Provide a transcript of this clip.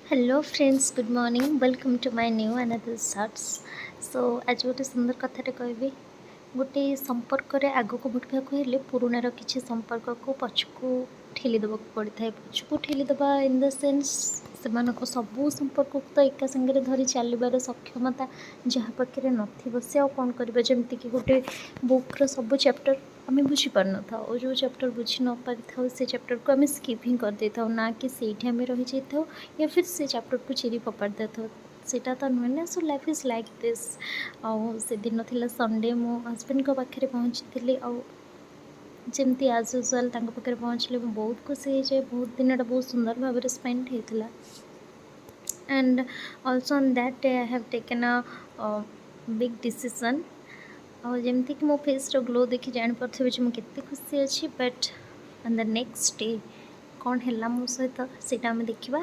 Hello friends, good morning. Welcome to my new another shorts. So आज गोटे सुंदर कथाटे कहबी। गोटे संपर्क आगक बढ़ाक हेले पुराणार किसी संपर्क को पछकू ठेली देवाक पड़ता है। पछकू ठेली देवा इन द सेन्स से सबू संपर्क को तो एका संगे धरी चलबार सक्षमता जहाँ पाखे नथिबो से आ कौन कर जमीक गोटे बुक्र सब चैप्टर आम बुझीपार न था और जो चैप्टर बुझी न पारि था से चैप्टर को आम स्किप ही कर दे था ना कि सही आम रही जाता या फिर से चैप्टर को चिरी फोपाड़ दे था। सेटा तो नुहे ना। So life is like this. से दिन थी संडे मो हजबैंड पाखे पहुँची थी जमती आज यूजुआल पाखे पहुँचले बहुत खुशी हो। बहुत दिन बहुत सुंदर भाव में स्पेंड होता and also on that day I have taken a big decision. और जमती कि मो फेस रो ग्लो देखी जापारे मुझे खुशी अच्छी but on the next day कौन है मो सहित से देखा।